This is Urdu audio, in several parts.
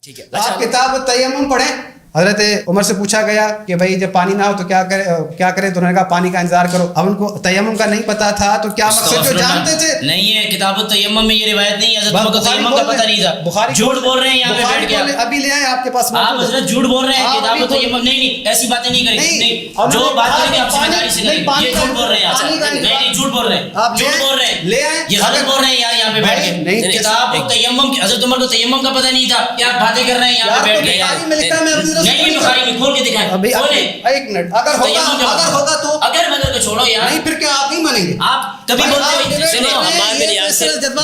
ٹھیک ہے. آپ کتاب التیمم پڑھیں. حضرت عمر سے پوچھا گیا کہ بھائی جب پانی نہ ہو تو کیا کرے تو انہوں نے کہا پانی کا انتظار کرو. اب ان کو تیمم کا نہیں پتا تھا تو کیا مقصد جو جانتے تھے نہیں ہے. کتاب التیمم میں یہ روایت نہیں ہے. حضرت کو تیمم کا پتہ نہیں تھا. بخاری جھوٹ بول رہے ہیں یہاں پہ بیٹھ کے. ابھی لے آئے آپ کے پاس. آپ حضرت جھوٹ بول رہے ہیں. کتاب التیمم نہیں ایسی باتیں نہیں کریں گے. جو بات کریں گے آپ ذمہ داری سے کریں. یہ جھوٹ بول رہے ہیں. نہیں جھوٹ بول رہے ہیں. جھوٹ بول رہے ہیں. لے آئے یہ غلط بول رہے ہیں یہاں پہ بیٹھ کے. کتاب التیمم حضرت عمر کو تیمم کا پتہ نہیں تھا. کیا باتیں کر رہے ہیں یہاں پہ بیٹھ کے. نہیں بخاری میں کھول کے دکھائیں. ایک منٹ اگر ہوگا تو اگر چھوڑو یار. نہیں پھر کیا آپ نہیں مانیں گے. آپ کبھی بولتے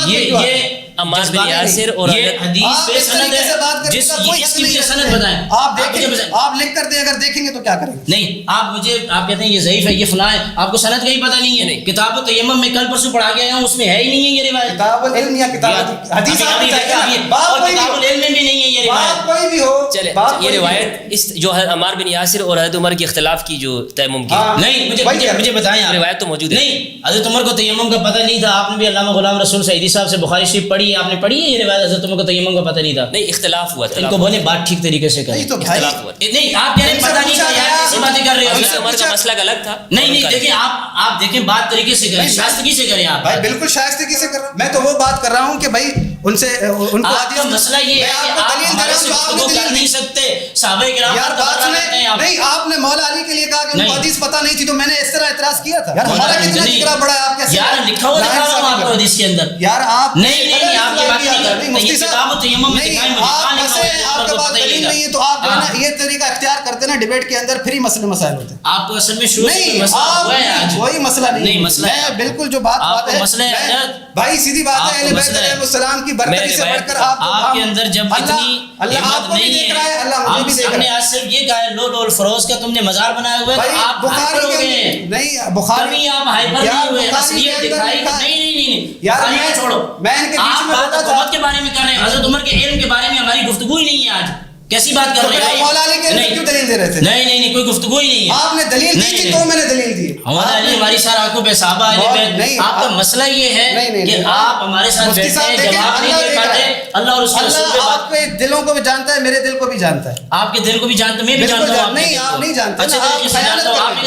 یہ عمار بن یاسر اور حدیث پہ سند ہے جس کی مجھے سند بتائیں. آپ لکھ کر دیں اگر دیکھیں گے تو کیا کریں گے. نہیں آپ کہتے ہیں یہ ضعیف ہے یہ فلاں ہے. آپ کو سند کا ہی پتہ نہیں ہے. کتاب التیمم میں کل پرسوں پڑھا گیا ہوں اس میں ہے ہی نہیں ہے یہ روایت. کتاب العلم یا کتاب حدیث اور کتاب العلم میں بھی نہیں ہے یہ روایت. کوئی بھی ہو چلے یہ روایت اس جو ہے عمار بن یاسر اور حضرت عمر کے اختلاف کی جو تیمم کی نہیں مجھے بتائیں. روایت تو موجود ہے. نہیں حضرت عمر کو تیمم کا پتہ نہیں تھا. آپ نے بھی علامہ غلام رسول سعیدی صاحب سے بخاری شریف پڑھی ہے. آپ نے پڑھی ہے یہ روایت. حضرت عمر کو تیمم کا پتہ نہیں تھا. نہیں اختلاف ہوا تھا. ان کو بولے بات ٹھیک طریقے سے کریں. اختلاف ہوا. نہیں آپ کہہ رہے ہیں پتہ نہیں تھا یار ایسی باتیں کر رہے ہو. عمر کا مسئلہ الگ تھا. نہیں دیکھیں آپ دیکھیں بات طریقے سے کریں. شائستگی سے کریں. آپ بھائی بالکل شائستگی سے کر رہا ہوں. میں تو وہ بات کر رہا ہوں کہ بھائی ان سے ان کو آپ کا مسئلہ یہ ہے کہ آپ ہمارے سے گفتگو کر نہیں سکتے. صحابہ کرام یار بات سنیں. نہیں آپ نے مولا علی کے لیے کہا کہ ان کو حدیث پتہ نہیں تھی تو میں نے اس طرح اعتراض کیا تھا. یار ہمارا کتنا ذکر بڑا ہے. آپ کیسے یار لکھا ہوا ہوں آپ کو حدیث کے اندر. یار آپ نہیں آپ کی بات نہیں. مفتی صاحب نہیں آپ ایسے آپ کے پاس دلیل نہیں ہے تو آپ جو ہے نا یہ طریقہ اختیار کرتے نا ڈیبیٹ کے اندر پھر ہی مسئلے مسائل ہوتے ہیں. آپ کو اصل میں شروع سے مسئلہ ہوا ہے آج. کوئی مسئلہ نہیں. مسئلہ ہے بالکل جو بات ہے مسئلہ ہے بھائی سیدھی بات ہے. اہل بیت علیہ السلام کی برتری سے بڑھ کر آپ کے اندر جب اتنی اللہ آپ کو بھی دیکھ رہا ہے. اللہ مجھے بھی دیکھ رہا ہے. ہم نے آج صرف یہ کہا ہے لو الفروز کا تم نے مزار بنایا ہوا ہے. آپ بخاری ہو گئے. نہیں بخاری آپ ہائپر نہیں ہوئے. اصلیت دکھائی نہیں یار میں چھوڑو. میں ان کے بیچ میں بات حکومت کے بارے میں کر رہے ہیں. حضرت عمر کے علم کے بارے میں ہماری گفتگو ہی نہیں ہے آج. کیسی بات کر رہے ہیں. مولا علی کے کیوں دلیل دے رہے تھے. نہیں کوئی گفتگو ہی نہیں ہے. آپ نے دلیل دی تھی تو میں نے دلیل دی. ہمارا علی ہماری سارا آنکھوں پہ صحابہ اہل. آپ کا مسئلہ یہ ہے کہ آپ ہمارے ساتھ بیٹھتے ہیں جواب نہیں دے پاتے. اللہ اور اس کے رسول پہ آپ کے دلوں کو بھی جانتا ہے میرے دل کو بھی جانتا ہے. آپ کے دل کو بھی جانتا میں بھی جانتا ہوں. نہیں آپ نہیں جانتے. اچھا طریقے سے جانتا ہوں. آپ نے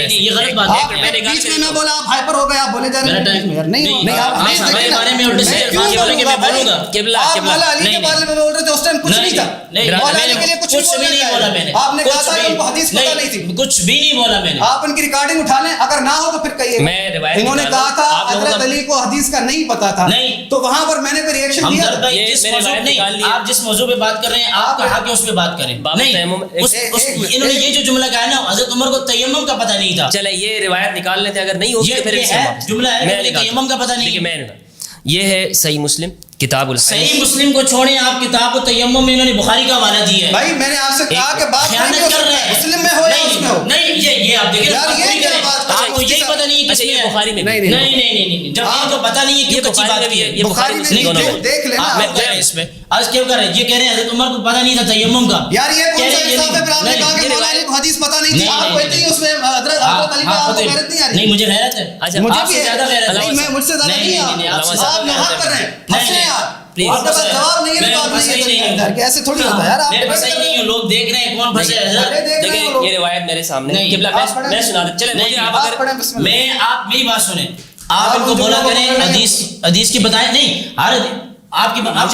یہ غلط بات ہے. بیچ میں نہ بولا آپ ہائپر ہو گئے. آپ بولے جا رہے ہیں نہیں ہمارے بارے میں الٹے سے الفاظ بولیں گے میں بولوں گا. آپ مولا علی کے بارے میں بول رہے تھے اس ٹائم کچھ نہیں تھا. مولا علی کے لیے کچھ بھی نہیں بولا میں نے. آپ نے کہا تھا کہ ان کو حدیث پتہ نہیں تھی. کچھ بھی نہیں بولا میں نے. آپ ان کی ریکارڈنگ اٹھا لیں اگر نہ ہو تو پھر کہیے. انہوں نے کہا تھا حضرت علی کو حدیث کا نہیں پتہ تھا تو وہاں پر میں نے کوئی ریئیکشن دیا. آپ جس موضوع پہ بات کر رہے ہیں آپ کا حق ہے اس پہ بات کریں. انہوں نے یہ جو جملہ کہا ہے نا حضرت عمر کو تیمم کا پتہ نہیں تھا. چلے یہ روایت نکال لیتے اگر نہیں ہوگی پھر جملہ ہے تیمم کا پتہ نہیں. یہ ہے صحیح مسلم کتاب صحیح مسلم کو چھوڑیں. آپ کتاب التیمم میں انہوں نے بخاری کا حوالہ دیا ہے. بھائی میں نے آپ سے کہا کہ بات خیانت کر رہے ہیں. مسلم میں ہو یا اس میں ہو. نہیں یہ آپ دیکھیں آپ کو یہی پتہ نہیں ہے یہ بخاری میں نہیں جب آپ کو پتہ نہیں ہے کیوں کچھ بات کی ہے. یہ بخاری میں دیکھ لینا اس میں آج کیوں کر رہے ہیں. یہ کہہ رہے ہیں حضرت عمر کو پتہ نہیں تھا تیمم کا. یار یہ کون سا انصاف ہے. آپ نے کہا کہ مولا علی کو حدیث پتہ نہیں تھی. آپ کہتے ہیں اس میں حضرت علی کو آپ کو غیرت نہیں آ رہی. نہیں مجھے غیرت ہے. مجھے بھی زیادہ غیرت ہے. میں مجھ سے زیادہ نہیں آپ نہ کر رہے ہیں. آپ کے پاس جواب نہیں ہے تو آپ نہیں. ایسے تھوڑی ہوتا ہے یار. آپ میں صحیح نہیں ہوں. لوگ دیکھ رہے ہیں کون پھنسے ہیں. دیکھیں یہ روایت میرے سامنے میں سنا دیں. چلیں میں آپ میری بات سنیں. آپ ان کو بولا کریں حدیث کی بتائیں. نہیں آپ کی بات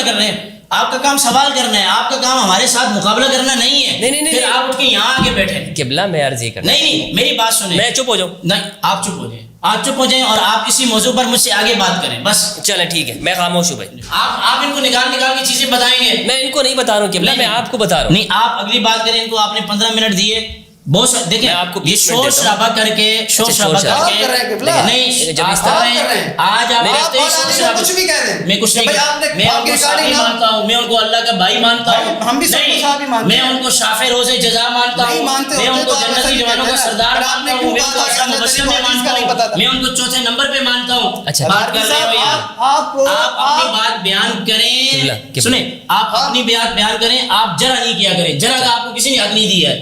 کر رہے ہیں. آپ کا کام سوال کرنا ہے. آپ کا کام ہمارے ساتھ مقابلہ کرنا نہیں ہے. پھر آپ اٹھ کے یہاں آگے بیٹھے. قبلہ میں عرض یہ کرنا. نہیں میری بات سنیں. میں چپ ہو جاؤں. نہیں آپ چپ ہو جائیں. آپ چپ ہو جائیں اور آپ اسی موضوع پر مجھ سے آگے بات کریں بس. چلیں ٹھیک ہے میں خاموش ہوں بھائی. آپ ان کو نکال کے چیزیں بتائیں گے. میں ان کو نہیں بتا رہا ہوں قبلہ میں آپ کو بتا رہا ہوں. نہیں آپ اگلی بات کریں. ان کو آپ نے 15 منٹ دیے. بہت دیکھیں آپ کو یہ شور شرابہ کر کے نہیں جب اس طرح آج آپ کچھ بھی کہہ رہے ہیں. میں کچھ نہیں. میں ان کو صحابی مانتا ہوں. میں ان کو اللہ کا بھائی مانتا ہوں. میں ان کو شافع روز جزا مانتا ہوں. میں ان کو جنتی جوانوں کا سردار مانتا ہوں. میں ان کو اچھا مبشر میں مانتا ہوں. میں ان کو چوتھے نمبر پہ مانتا ہوں. بات کر رہے ہو یار. آپ اپنی بات بیان کریں. سنیں آپ اپنی بات بیان کریں. آپ جرا نہیں کیا کریں. جرا کا آپ کو کسی نے حق نہیں دیا ہے.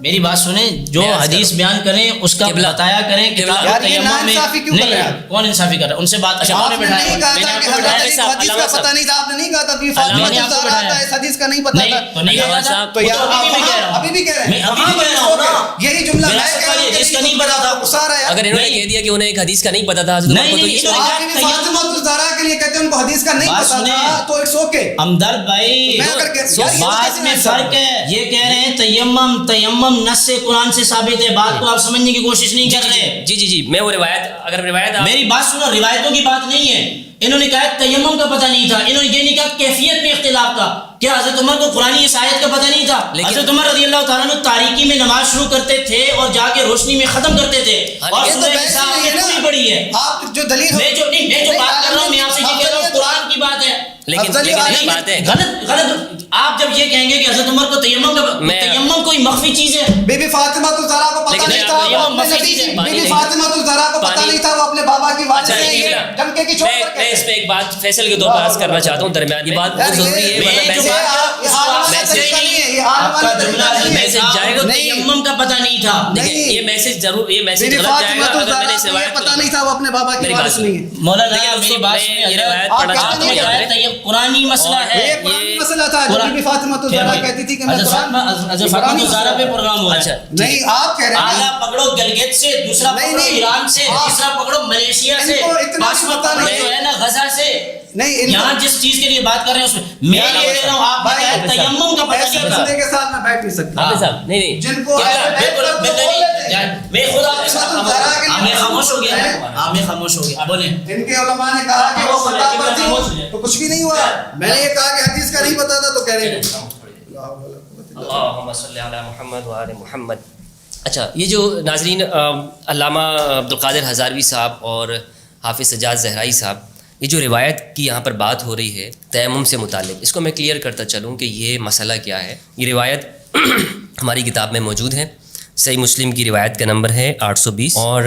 میری بات سنیں, جو حدیث بیان کریں اس کا بتایا کریں. یار یہ ناانصافی کیوں کر رہے ہیں؟ کون انصافی کر رہا ہے؟ ان سے بات آپ نے نہیں کہا تھا کہ حدیث کا پتہ نہیں تھا, آپ نے نہیں کہا تھا کہ فاطمہ الزہرا تھا, اس حدیث کا نہیں پتہ تھا. تو نہیں کہا تھا, تو یار ابھی بھی کہہ رہے ہیں, میں ابھی بھی کہہ رہا ہوں نا, یہی جملہ میں کہہ رہا ہوں حدیث کا نہیں پتہ تھا. اگر انہوں نے کہہ دیا کہ انہیں ایک حدیث کا نہیں پتا تھا حضرت عمر کو, تو یہ فاطمہ الزہرا کے لیے کہتے ہیں ان کو حدیث کا نہیں پتا تھا, تو اٹس اوکے. ہمدرد بھائی بات میں فرق ہے. یہ کہہ رہے ہیں تیمم نص قرآن سے ثابت ہے, بات کو آپ سمجھنے کی کوشش نہیں کر رہے. جی میں وہ روایت, اگر روایت میری بات سنو, روایتوں کی بات نہیں ہے. انہوں نے کہا تیمم کا پتہ نہیں تھا, انہوں نے یہ نہیں کہا کیفیت میں اختلاف تھا. کیا حضرت عمر کو قرآن اس آیت کا پتہ نہیں تھا؟ حضرت عمر رضی اللہ تعالیٰ عنہ تاریکی میں نماز شروع کرتے تھے اور جا کے روشنی میں ختم کرتے تھے, اور سورہ نساء آپ نے پوری پڑھی ہے. آپ جو دلیل میں جو بات کر رہا ہوں, میں آپ سے یہ کہہ رہا ہوں قرآن کی بات ہے. لیکن ایک بات ہے, غلط آپ جب یہ کہیں گے کہ حضرت عمر کو تیمم کوئی مخفی چیز ہے. بی بی فاطمہ الزہرا کو پتہ نہیں تھا, بی بی فاطمہ الزہرا کو پتہ نہیں تھا, وہ اپنے بابا کی والدہ سے ڈنکے کی چوٹ پر کہتے ہیں. میں اس پہ ایک بات فیصل کے طور پر عرض کرنا چاہتا ہوں درمیان, یہ بات بہت ضروری ہے. میسج جائے گا, تیمم کا پتہ نہیں تھا. یہ میسج ضرور, یہ میسج غلط جائے گا اگر میں نے اس روایت پتہ نہیں تھا, وہ اپنے بابا کی وارث نہیں ہے. مولانا میری بات سنیں, یہ روایت پڑھنا چاہتا ہوں یہاں پہ. یہ قرآنی مسئلہ ہے, یہ قرآنی مسئلہ تھا. بی بی فاطمہ الزہرا کہتی تھی کہ میں حضرت فاطمہ الزہرا پہ پروگرام ہو رہا ہے. نہیں آپ کہہ رہے ہیں آگا پکڑو گلگت سے, دوسرا پکڑو ایران سے, تیسرا پکڑو ملیشیا سے, پانچواں پکڑو جو ہے نا غزہ سے. نہیں یہاں جس چیز کے لیے بات کر رہے ہیں اس میں میں یہ کہہ رہا ہوں, آپ نے تیمم کا پتہ نہیں تھا. کے ساتھ میں بیٹھ نہیں سکتا صاحب, نہیں جن کو میں خود آپ خاموش ہو گیا, آپ میں خاموش ہو گیا. بولیں, ان کے علماء نے کہا کہ وہ خطا پر تھی تو کچھ بھی نہیں ہوا. میں نے یہ کہا کہ حدیث کا نہیں پتا تھا تو کہہ رہے ہیں اللہم صلی علی محمد و آل محمد. اچھا, یہ جو ناظرین علامہ عبدالقادر ہزاروی صاحب اور حافظ سجاد زہرائی صاحب, یہ جو روایت کی یہاں پر بات ہو رہی ہے تیمم سے متعلق, اس کو میں کلیئر کرتا چلوں کہ یہ مسئلہ کیا ہے. یہ روایت ہماری کتاب میں موجود ہے. صحیح مسلم کی روایت کا نمبر ہے 820, اور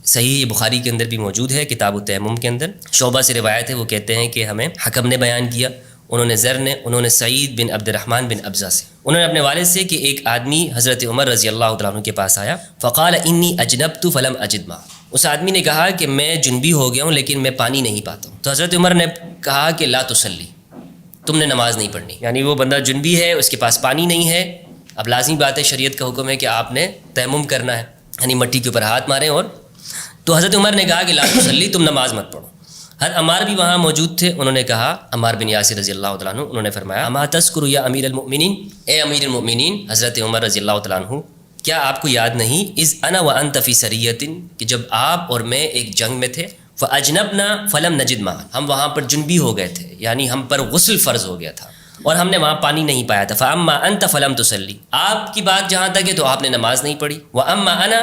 صحیح بخاری کے اندر بھی موجود ہے کتاب التیمم کے اندر. شعبہ سے روایت ہے, وہ کہتے ہیں کہ ہمیں حکم نے بیان کیا, انہوں نے سعید بن عبد الرحمن بن ابزہ سے, انہوں نے اپنے والد سے کہ ایک آدمی حضرت عمر رضی اللہ تعالیٰ عنہ کے پاس آیا, فقال انی اجنبت فلم اجد ماء. اس آدمی نے کہا کہ میں جنبی ہو گیا ہوں لیکن میں پانی نہیں پاتا ہوں. تو حضرت عمر نے کہا کہ لا تصلی, تم نے نماز نہیں پڑھنی. یعنی وہ بندہ جنبی ہے, اس کے پاس پانی نہیں ہے. اب لازمی بات ہے, شریعت کا حکم ہے کہ آپ نے تیمم کرنا ہے, یعنی مٹی کے اوپر ہاتھ ماریں. اور تو حضرت عمر نے کہا کہ لا تصلی, تم نماز مت پڑھو. حضرت عمار بھی وہاں موجود تھے, انہوں نے کہا, عمار بن یاسر رضی اللہ تعالیٰ عنہ, انہوں نے فرمایا, اما تذکر یا امیر المؤمنین, اے امیر المؤمنین حضرت عمر رضی اللہ تعالیٰ عنہ, کیا آپ کو یاد نہیں, اذ انا وانت فی سریۃ, کہ جب آپ اور میں ایک جنگ میں تھے, فاجنبنا فلم نجد ماء, ہم وہاں پر جنبی ہو گئے تھے, یعنی ہم پر غسل فرض ہو گیا تھا اور ہم نے وہاں پانی نہیں پایا تھا. فاما انت فلم تصلی, آپ کی بات جہاں تک ہے تو آپ نے نماز نہیں پڑھی. واما انا,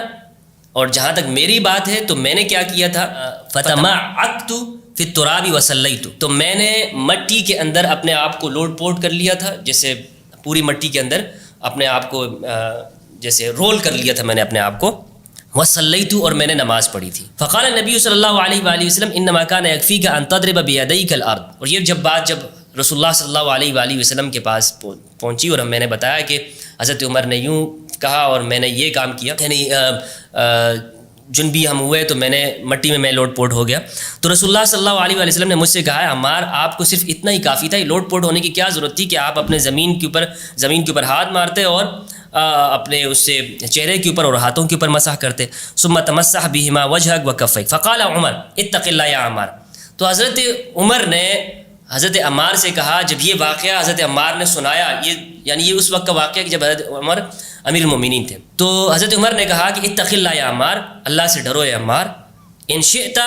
اور جہاں تک میری بات ہے تو میں نے کیا کیا تھا, فتمعت فی التراب وصلیت, تو میں نے مٹی کے اندر اپنے آپ کو لوٹ پوٹ کر لیا تھا, جیسے پوری مٹی کے اندر اپنے آپ کو جیسے رول کر لیا تھا میں نے اپنے آپ کو. وصلیت, اور میں نے نماز پڑھی تھی. فقال النبی صلی اللہ علیہ وآلہ وسلم انما کان یکفیک ان تضرب بیدیک الارض, اور یہ جب رسول اللہ صلی اللہ علیہ وآلہ وسلم کے پاس پہنچی اور میں نے بتایا کہ حضرت عمر نے یوں کہا اور میں نے یہ کام کیا, یعنی جنبی ہم ہوئے تو میں نے مٹی میں لوٹ پوٹ ہو گیا. تو رسول اللہ صلی اللہ علیہ وآلہ وسلم نے مجھ سے کہا, عمار آپ کو صرف اتنا ہی کافی تھا, یہ لوٹ پوٹ ہونے کی کیا ضرورت تھی کہ آپ اپنے زمین کے اوپر ہاتھ مارتے اور اپنے اس سے چہرے کے اوپر اور ہاتھوں کے اوپر مسح کرتے. ثم تمسح بہما وجهك وكفيك. فقال عمر اتق اللہ یا عمار. تو حضرت عمر نے حضرت عمار سے کہا, جب یہ واقعہ حضرت عمار نے سنایا, یہ اس وقت کا واقعہ کہ جب حضرت عمر امیر المومنین تھے, تو حضرت عمر نے کہا کہ اتق اللہ یا عمار, اللہ سے ڈرو اے عمار. ان شئت,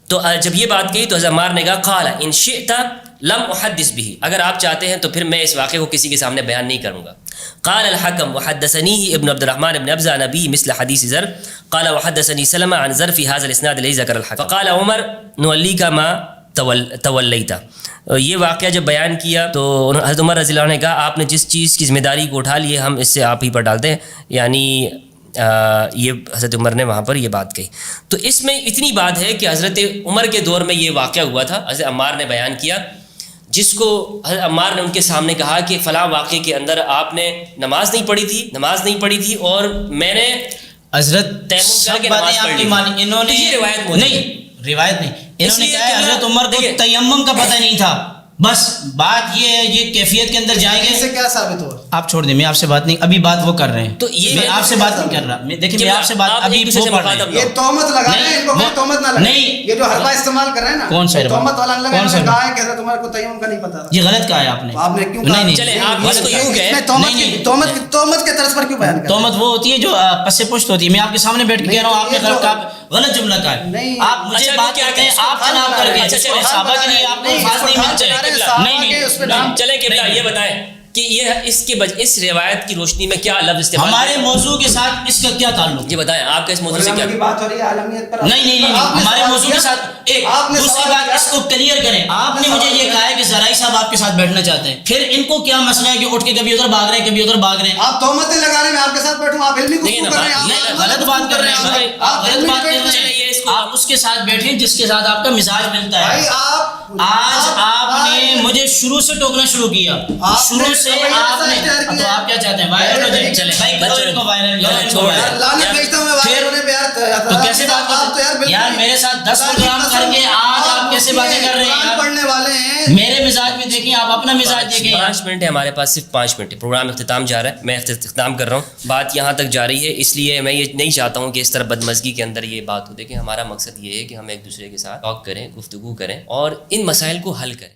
تو جب یہ بات کہی تو حضرت عمار نے کہا, قال ان شئت لم احدث به, اگر آپ چاہتے ہیں تو پھر میں اس واقعے کو کسی کے سامنے بیان نہیں کروں گا. قال الحكم وحدثني ابن عبد الرحمن بن ابزة نبي مثل حديث زر. قال وحدثني سلمة عن زر في هذا الاسناد الذي ذكر الحكم. فقال عمر نوليك ما تولیت. یہ واقعہ جب بیان کیا تو حضرت عمر رضی اللہ عنہ نے کہا, آپ نے جس چیز کی ذمہ داری کو اٹھا لی ہے ہم اس سے آپ ہی پر ڈال دیں. یعنی یہ حضرت عمر نے وہاں پر یہ بات کہی. تو اس میں اتنی بات ہے کہ حضرت عمر کے دور میں یہ واقعہ ہوا تھا, حضرت عمار نے بیان کیا. جس کو حضرت عمار نے ان کے سامنے کہا کہ فلاں واقعے کے اندر آپ نے نماز نہیں پڑھی تھی اور میں نے حضرت تیمم کر سب کے باتیں نماز آپ پڑھ کی لی. مانی. انہوں نے یہ روایت موجود روایت نہیں, انہوں نے لیے کہا ہے کہ حضرت عمر کو دیکھیں تیمم کا پتہ نہیں تھا. بس بات یہ ہے, یہ کیفیت کے اندر جائیں اس سے گے. کیا ثابت ہوا؟ آپ چھوڑ دیں, میں آپ سے بات نہیں, ابھی بات وہ کر رہے ہیں, تو یہ میں آپ سے بات نہیں کر رہا. دیکھیں میں آپ سے بات آپ ابھی ایک دوسرے وہ سے کر رہے مخاطب ہیں. یہ تہمت لگا رہے ہیں, ان کو نہیں, تہمت نہ لگے. نہیں. یہ جو حربہ استعمال کر رہے ہیں نا, کون سا حربہ؟ تہمت والا لگا, کون سا انہوں نے حربہ؟ کہا ہے کہ حضرت عمر کو تیمم کا نہیں پتا تھا. یہ غلط کہا ہے آپ نے. آپ نے کیوں نہیں, چلے آپ اس کو یوں کہیں تہمت کے طرز پر کیوں بیان کر رہے ہیں؟ تہمت وہ ہوتی ہے جو پس پشت ہوتی ہے. میں آپ کے سامنے بیٹھ کے کہہ رہا ہوں, آپ نے غلط جملہ کہا ہے. آپ مجھے بات کرتے ہیں, آپ جناب کر کے صحابہ کے لیے آپ کو الفاظ نہیں ملتے. نہیں چلے قبلہ یہ بتائیں کہ یہ اس روایت کی روشنی میں کیا لفظ استعمال ہمارے موضوع کے ساتھ اس کا کیا تعلق؟ یہ بتائیں آپ کا اس موضوع سے کیا کی بات ہو رہی ہے عالمیت پر. نہیں, ہمارے موضوع کے ساتھ ایک دوسری بات اس کو کلیئر کریں. آپ نے مجھے یہ کہا ہے کہ زرعی صاحب آپ کے ساتھ بیٹھنا چاہتے ہیں, پھر ان کو کیا مسئلہ ہے کہ اٹھ کے کبھی ادھر بھاگ رہے ہیں کبھی ادھر بھاگ رہے ہیں؟ آپ تہمتیں لگا رہے ہیں, میں آپ کے ساتھ بیٹھوں, آپ علمی گفتگو کر رہے ہیں, غلط بات کر رہے ہیں. آپ غلط بات کر رہے ہیں. آپ اس کے ساتھ بیٹھیں جس کے ساتھ آپ کا مزاج ملتا ہے. آج آپ نے مجھے شروع سے ٹوکنا شروع کیا, شروع سے آپ نے. تو آپ کیا چاہتے ہیں, وائرل ہو جائے؟ چلے بھائی کرو ان کو وائرل, تو کیسے بات کرتے یار میرے ساتھ 10 پروگرام کر کے آج آپ کیسے باتیں کر رہے ہیں؟ پڑھنے والے ہیں, میرے مزاج میں دیکھیں, آپ اپنا مزاج دیکھیں. 5 منٹ ہے ہمارے پاس, صرف 5 منٹ ہے, پروگرام اختتام جا رہا ہے, میں اختتام کر رہا ہوں, بات یہاں تک جا رہی ہے. اس لیے میں یہ نہیں چاہتا ہوں کہ اس طرح بدمزگی کے اندر یہ بات ہو. دیکھیں ہمارا مقصد یہ ہے کہ ہم ایک دوسرے کے ساتھ ٹاک کریں, گفتگو کریں اور ان مسائل کو حل کریں.